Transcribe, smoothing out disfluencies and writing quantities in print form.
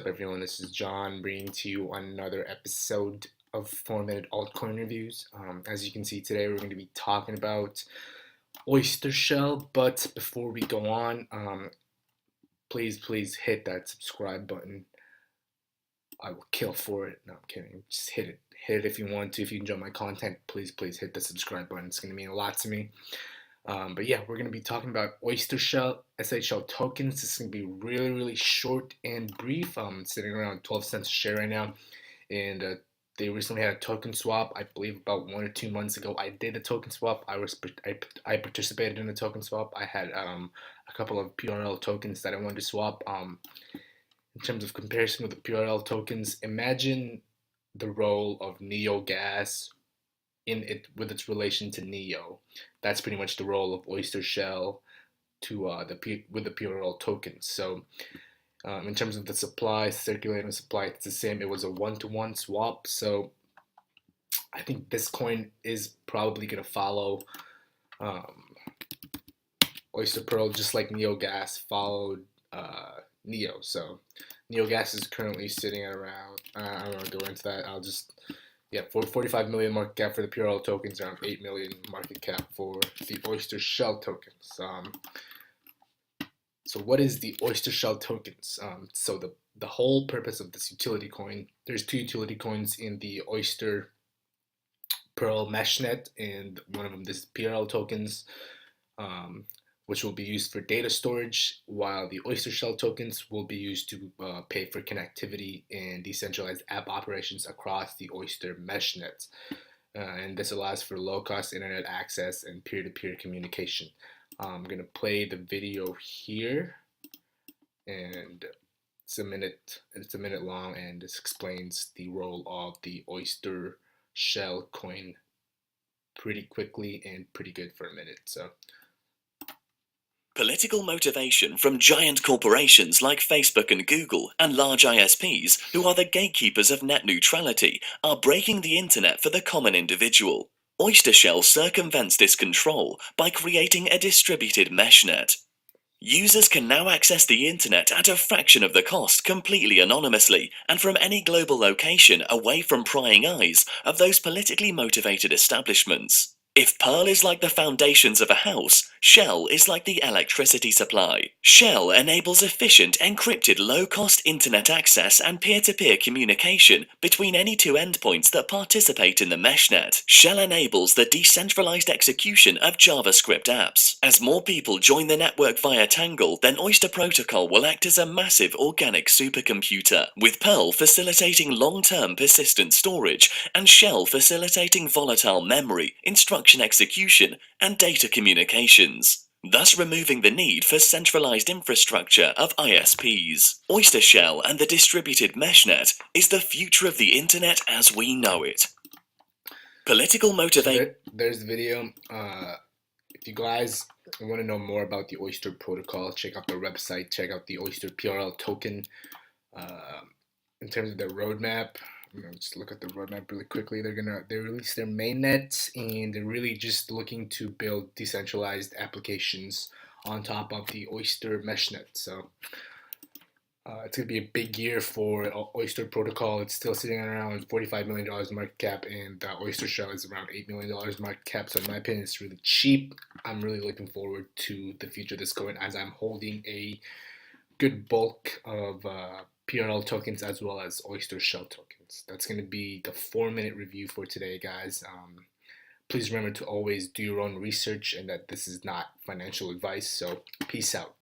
up, everyone? This is John bringing to you another episode of 4-Minute Altcoin Reviews. As you can see today, we're going to be talking about Oyster Shell. But before we go on, please hit that subscribe button. I will kill for it. No, I'm kidding. Just hit it. Hit it if you want to. If you enjoy my content, please hit the subscribe button. It's going to mean a lot to me. But yeah, we're going to be talking about Oyster Shell, SHL tokens. This is going to be really short and brief. Sitting around 12 cents a share right now. And they recently had a token swap. I believe about 1 or 2 months ago, I did a token swap. I participated in a token swap. I had a couple of PRL tokens that I wanted to swap. In terms of comparison with the PRL tokens, imagine the role of Neo Gas with its relation to Neo. That's pretty much the role of Oyster Shell with the PRL tokens. So in terms of the supply, circulating supply, it's the same. It was a 1-to-1 swap. So I think this coin is probably going to follow Oyster Pearl, just like Neo Gas followed Neo. So Neo Gas is currently sitting at around, I don't want to go into that. For 45 million market cap for the PRL tokens, around 8 million market cap for the Oyster Shell tokens. So what is the Oyster Shell tokens? So the whole purpose of this utility coin, there's 2 utility coins in the Oyster Pearl meshnet, and one of them is PRL tokens, which will be used for data storage, while the Oyster Shell tokens will be used to pay for connectivity and decentralized app operations across the Oyster meshnet. And this allows for low-cost internet access and peer-to-peer communication. I'm going to play the video here, and it's a minute long, and this explains the role of the Oyster Shell coin pretty quickly and pretty good for a minute. So political motivation from giant corporations like Facebook and Google and large ISPs, who are the gatekeepers of net neutrality, are breaking the internet for the common individual. Oyster Shell circumvents this control by creating a distributed meshnet. Users can now access the internet at a fraction of the cost completely anonymously and from any global location away from prying eyes of those politically motivated establishments. If Pearl is like the foundations of a house, Shell is like the electricity supply. Shell enables efficient, encrypted, low-cost internet access and peer-to-peer communication between any 2 endpoints that participate in the meshnet. Shell enables the decentralized execution of JavaScript apps. As more people join the network via Tangle, then Oyster Protocol will act as a massive organic supercomputer, with Pearl facilitating long-term persistent storage and Shell facilitating volatile memory, instruction execution, and data communications, thus removing the need for centralized infrastructure of ISPs. Oyster Shell and the distributed meshnet is the future of the internet as we know it. Political motivation. There's the video. If you guys want to know more about the Oyster protocol, check out their website, check out the Oyster PRL token. In terms of their roadmap, just look at the roadmap really quickly. They released their mainnet, and they're really just looking to build decentralized applications on top of the Oyster meshnet. So it's gonna be a big year for Oyster protocol. It's still sitting at around $45 million market cap, and Oyster Shell is around $8 million market cap. So in my opinion, it's really cheap. I'm really looking forward to the future of this coin, as I'm holding a good bulk of PRL tokens as well as Oyster Shell tokens. That's going to be the 4-minute review for today, guys. Please remember to always do your own research, and that this is not financial advice. So peace out.